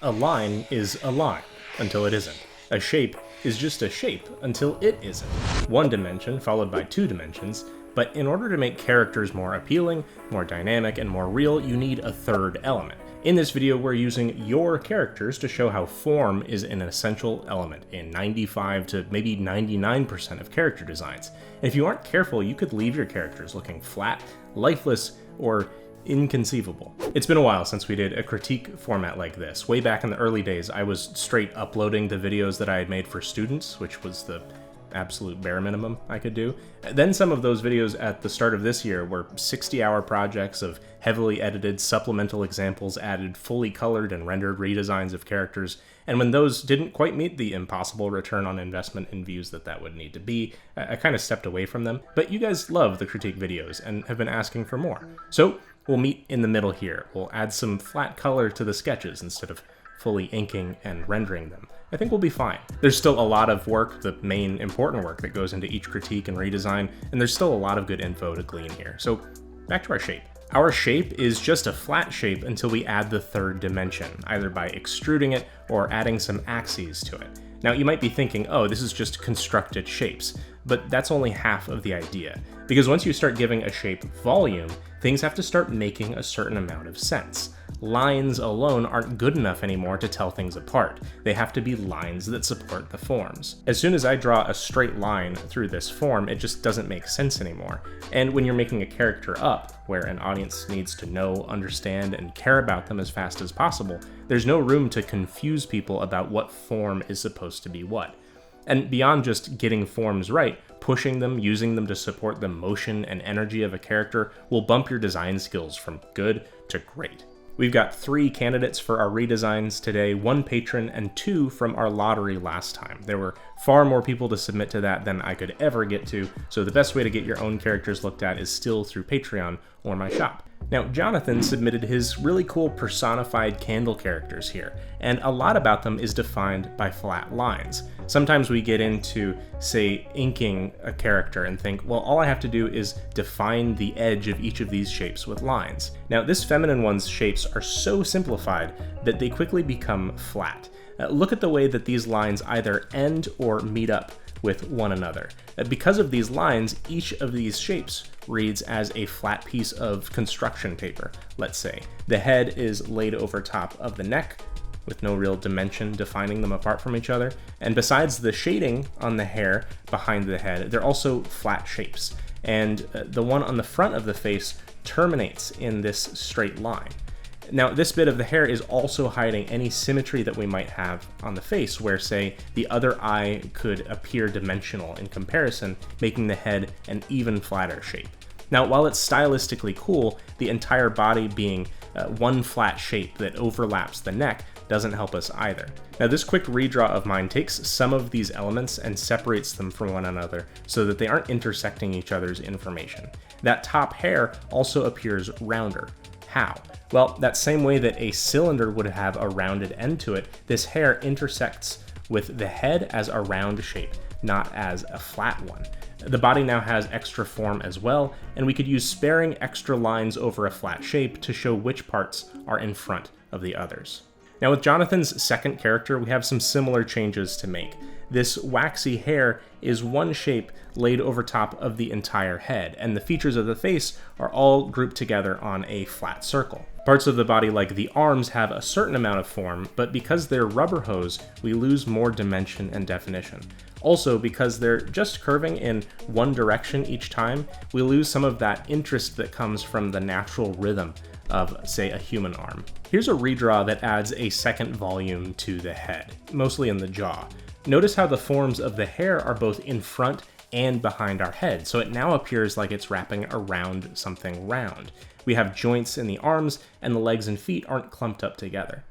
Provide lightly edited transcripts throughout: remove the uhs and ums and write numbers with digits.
A line is a line until it isn't. A shape is just a shape until it isn't. One dimension followed by two dimensions, but in order to make characters more appealing, more dynamic, and more real, you need a third element. In this video, we're using your characters to show how form is an essential element in 95 to maybe 99% of character designs. And if you aren't careful, you could leave your characters looking flat, lifeless, or inconceivable. It's been a while since we did a critique format like this. Way back in the early days, I was straight uploading the videos that I had made for students, which was the absolute bare minimum I could do. Then some of those videos at the start of this year were 60-hour projects of heavily edited supplemental examples added, fully colored and rendered redesigns of characters, and when those didn't quite meet the impossible return on investment in views that would need to be, I kind of stepped away from them. But you guys love the critique videos and have been asking for more. So we'll meet in the middle here. We'll add some flat color to the sketches instead of fully inking and rendering them. I think we'll be fine. There's still a lot of work, the main important work that goes into each critique and redesign, and there's still a lot of good info to glean here. So back to our shape. Our shape is just a flat shape until we add the third dimension, either by extruding it or adding some axes to it. Now you might be thinking, oh, this is just constructed shapes, but that's only half of the idea. Because once you start giving a shape volume, things have to start making a certain amount of sense. Lines alone aren't good enough anymore to tell things apart. They have to be lines that support the forms. As soon as I draw a straight line through this form, it just doesn't make sense anymore. And when you're making a character up, where an audience needs to know, understand, and care about them as fast as possible, there's no room to confuse people about what form is supposed to be what. And beyond just getting forms right, pushing them, using them to support the motion and energy of a character will bump your design skills from good to great. We've got 3 candidates for our redesigns today, 1 patron and 2 from our lottery last time. There were far more people to submit to that than I could ever get to, so the best way to get your own characters looked at is still through Patreon or my shop. Now, Jonathan submitted his really cool personified candle characters here, and a lot about them is defined by flat lines. Sometimes we get into, say, inking a character and think, well, all I have to do is define the edge of each of these shapes with lines. Now, this feminine one's shapes are so simplified that they quickly become flat. Look at the way that these lines either end or meet up with one another. Because of these lines, each of these shapes reads as a flat piece of construction paper, let's say. The head is laid over top of the neck, with no real dimension defining them apart from each other. And besides the shading on the hair behind the head, they're also flat shapes. And the one on the front of the face terminates in this straight line. Now, this bit of the hair is also hiding any symmetry that we might have on the face, where, say, the other eye could appear dimensional in comparison, making the head an even flatter shape. Now, while it's stylistically cool, the entire body being one flat shape that overlaps the neck doesn't help us either. Now, this quick redraw of mine takes some of these elements and separates them from one another so that they aren't intersecting each other's information. That top hair also appears rounder. How? Well, that same way that a cylinder would have a rounded end to it, this hair intersects with the head as a round shape, not as a flat one. The body now has extra form as well, and we could use sparing extra lines over a flat shape to show which parts are in front of the others. Now, with Jonathan's second character, we have some similar changes to make. This waxy hair is one shape laid over top of the entire head, and the features of the face are all grouped together on a flat circle. Parts of the body, like the arms, have a certain amount of form, but because they're rubber hose, we lose more dimension and definition. Also, because they're just curving in one direction each time, we lose some of that interest that comes from the natural rhythm of, say, a human arm. Here's a redraw that adds a second volume to the head, mostly in the jaw. Notice how the forms of the hair are both in front and behind our head, so it now appears like it's wrapping around something round. We have joints in the arms, and the legs and feet aren't clumped up together.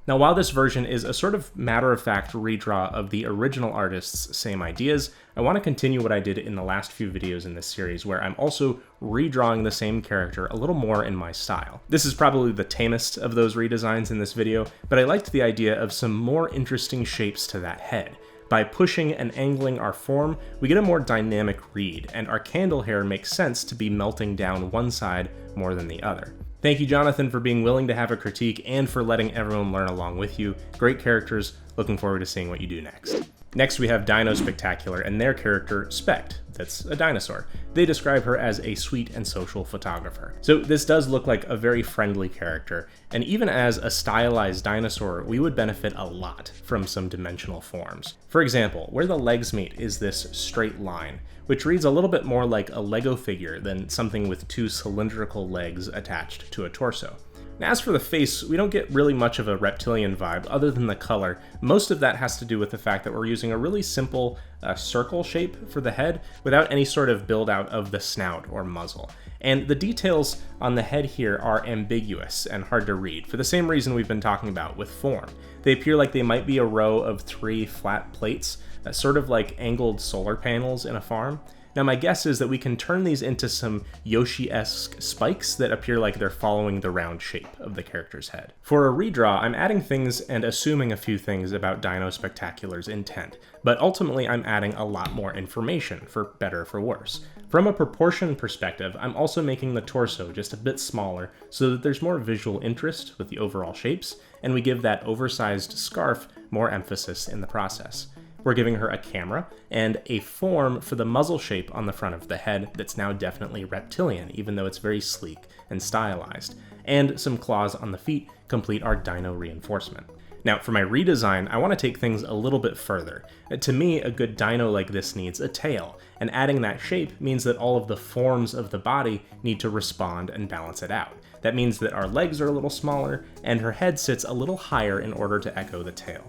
Now, while this version is a sort of matter-of-fact redraw of the original artist's same ideas, I want to continue what I did in the last few videos in this series, where I'm also redrawing the same character a little more in my style. This is probably the tamest of those redesigns in this video, but I liked the idea of some more interesting shapes to that head. By pushing and angling our form, we get a more dynamic read, and our candle hair makes sense to be melting down one side more than the other. Thank you, Jonathan, for being willing to have a critique and for letting everyone learn along with you. Great characters. Looking forward to seeing what you do next. Next, we have Dino Spectacular and their character, Spect. That's a dinosaur. They describe her as a sweet and social photographer. So this does look like a very friendly character, and even as a stylized dinosaur, we would benefit a lot from some dimensional forms. For example, where the legs meet is this straight line, which reads a little bit more like a Lego figure than something with two cylindrical legs attached to a torso. Now, as for the face, we don't get really much of a reptilian vibe other than the color. Most of that has to do with the fact that we're using a really simple circle shape for the head without any sort of build out of the snout or muzzle. And the details on the head here are ambiguous and hard to read for the same reason we've been talking about with form. They appear like they might be a row of 3 flat plates, sort of like angled solar panels in a farm. Now my guess is that we can turn these into some Yoshi-esque spikes that appear like they're following the round shape of the character's head. For a redraw, I'm adding things and assuming a few things about Dino Spectacular's intent, but ultimately I'm adding a lot more information, for better or for worse. From a proportion perspective, I'm also making the torso just a bit smaller so that there's more visual interest with the overall shapes, and we give that oversized scarf more emphasis in the process. We're giving her a camera and a form for the muzzle shape on the front of the head that's now definitely reptilian, even though it's very sleek and stylized. And some claws on the feet complete our dino reinforcement. Now, for my redesign, I want to take things a little bit further. To me, a good dino like this needs a tail, and adding that shape means that all of the forms of the body need to respond and balance it out. That means that our legs are a little smaller, and her head sits a little higher in order to echo the tail.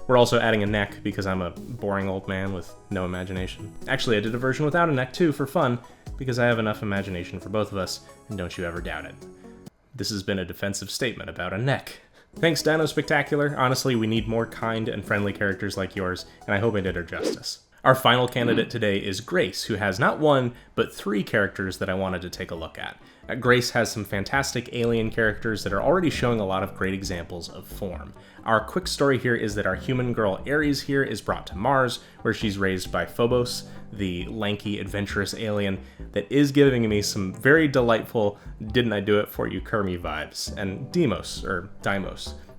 We're also adding a neck because I'm a boring old man with no imagination. Actually, I did a version without a neck too for fun, because I have enough imagination for both of us, and don't you ever doubt it. This has been a defensive statement about a neck. Thanks, Dino Spectacular. Honestly, we need more kind and friendly characters like yours, and I hope I did her justice. Our final candidate today is Grace, who has not one, but 3 characters that I wanted to take a look at. Grace has some fantastic alien characters that are already showing a lot of great examples of form. Our quick story here is that our human girl Ares here is brought to Mars, where she's raised by Phobos, the lanky, adventurous alien that is giving me some very delightful "didn't I do it for you, Kermie" vibes, and Deimos,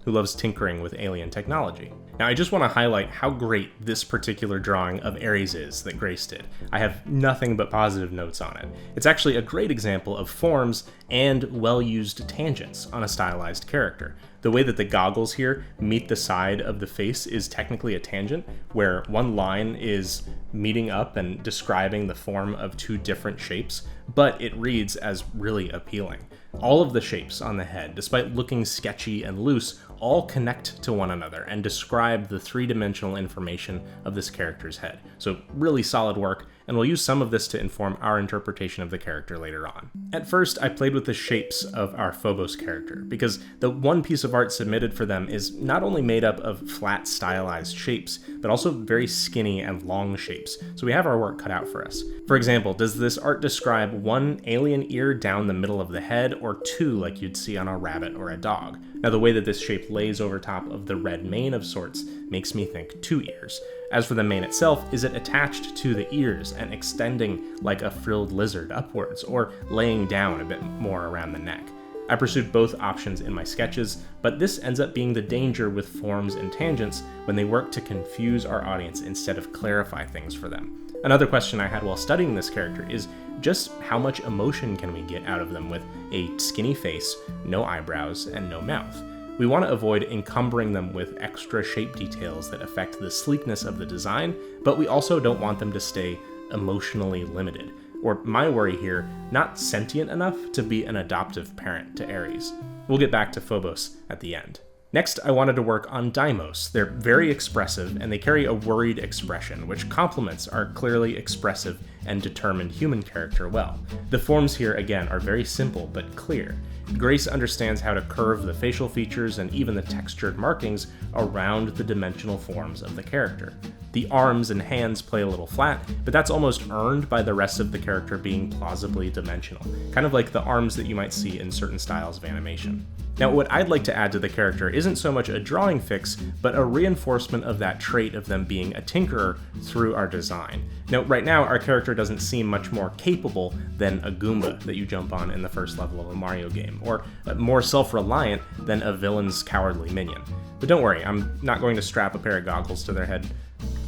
who loves tinkering with alien technology. Now, I just want to highlight how great this particular drawing of Ares is that Grace did. I have nothing but positive notes on it. It's actually a great example of forms and well-used tangents on a stylized character. The way that the goggles here meet the side of the face is technically a tangent, where one line is meeting up and describing the form of 2 different shapes, but it reads as really appealing. All of the shapes on the head, despite looking sketchy and loose, all connect to one another and describe the 3-dimensional information of this character's head. So really solid work, and we'll use some of this to inform our interpretation of the character later on. At first, I played with the shapes of our Phobos character, because the one piece of art submitted for them is not only made up of flat, stylized shapes, but also very skinny and long shapes, so we have our work cut out for us. For example, does this art describe 1 alien ear down the middle of the head, or 2 like you'd see on a rabbit or a dog? Now, the way that this shape lays over top of the red mane of sorts makes me think 2 ears. As for the mane itself, is it attached to the ears and extending like a frilled lizard upwards, or laying down a bit more around the neck? I pursued both options in my sketches, but this ends up being the danger with forms and tangents when they work to confuse our audience instead of clarify things for them. Another question I had while studying this character is just how much emotion can we get out of them with a skinny face, no eyebrows, and no mouth? We want to avoid encumbering them with extra shape details that affect the sleekness of the design, but we also don't want them to stay emotionally limited. Or my worry here, not sentient enough to be an adoptive parent to Ares. We'll get back to Phobos at the end. Next, I wanted to work on Deimos. They're very expressive, and they carry a worried expression, which complements our clearly expressive and determined human character well. The forms here, again, are very simple but clear. Grace understands how to curve the facial features and even the textured markings around the dimensional forms of the character. The arms and hands play a little flat, but that's almost earned by the rest of the character being plausibly dimensional, kind of like the arms that you might see in certain styles of animation. Now, what I'd like to add to the character isn't so much a drawing fix, but a reinforcement of that trait of them being a tinkerer through our design. Now, right now, our character doesn't seem much more capable than a Goomba that you jump on in the first level of a Mario game, or more self-reliant than a villain's cowardly minion. But don't worry, I'm not going to strap a pair of goggles to their head.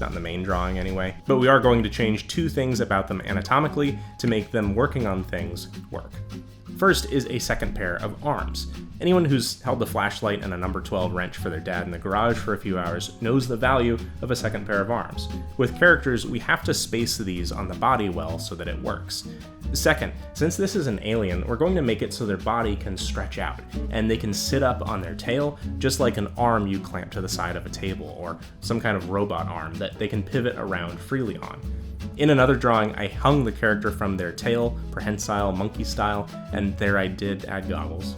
Not in the main drawing anyway. But we are going to change two things about them anatomically to make them working on things work. First is a second pair of arms. Anyone who's held a flashlight and a number 12 wrench for their dad in the garage for a few hours knows the value of a second pair of arms. With characters, we have to space these on the body well so that it works. Second, since this is an alien, we're going to make it so their body can stretch out, and they can sit up on their tail, just like an arm you clamp to the side of a table, or some kind of robot arm that they can pivot around freely on. In another drawing, I hung the character from their tail, prehensile, monkey style, and there I did add goggles.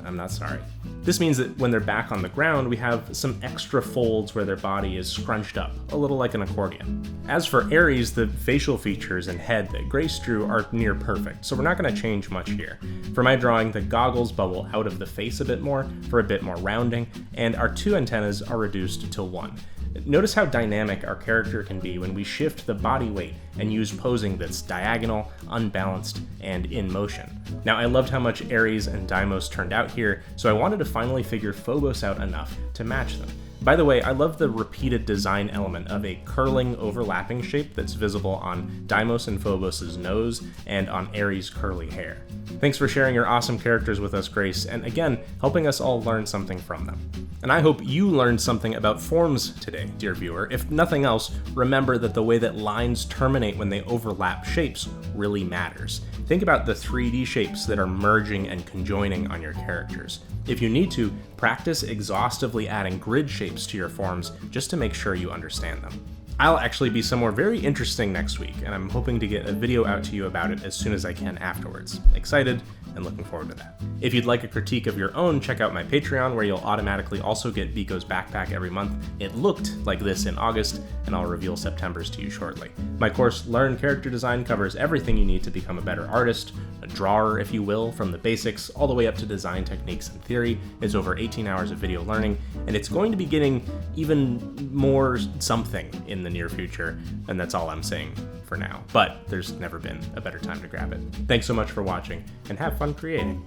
I'm not sorry. This means that when they're back on the ground, we have some extra folds where their body is scrunched up, a little like an accordion. As for Ares, the facial features and head that Grace drew are near perfect, so we're not going to change much here. For my drawing, the goggles bubble out of the face a bit more for a bit more rounding, and our two antennas are reduced to one. Notice how dynamic our character can be when we shift the body weight and use posing that's diagonal, unbalanced, and in motion. Now, I loved how much Ares and Deimos turned out here, so I wanted to finally figure Phobos out enough to match them. By the way, I love the repeated design element of a curling, overlapping shape that's visible on Deimos and Phobos' nose and on Ares' curly hair. Thanks for sharing your awesome characters with us, Grace, and again, helping us all learn something from them. And I hope you learned something about forms today, dear viewer. If nothing else, remember that the way that lines terminate when they overlap shapes really matters. Think about the 3D shapes that are merging and conjoining on your characters. If you need to, practice exhaustively adding grid shapes to your forms just to make sure you understand them. I'll actually be somewhere very interesting next week, and I'm hoping to get a video out to you about it as soon as I can afterwards. Excited and looking forward to that. If you'd like a critique of your own, check out my Patreon, where you'll automatically also get Biko's backpack every month. It looked like this in August, and I'll reveal September's to you shortly. My course, Learn Character Design, covers everything you need to become a better artist, a drawer, if you will, from the basics all the way up to design techniques and theory. It's over 18 hours of video learning, and it's going to be getting even more something in the near future, and that's all I'm saying for now. But there's never been a better time to grab it. Thanks so much for watching, and have fun creating.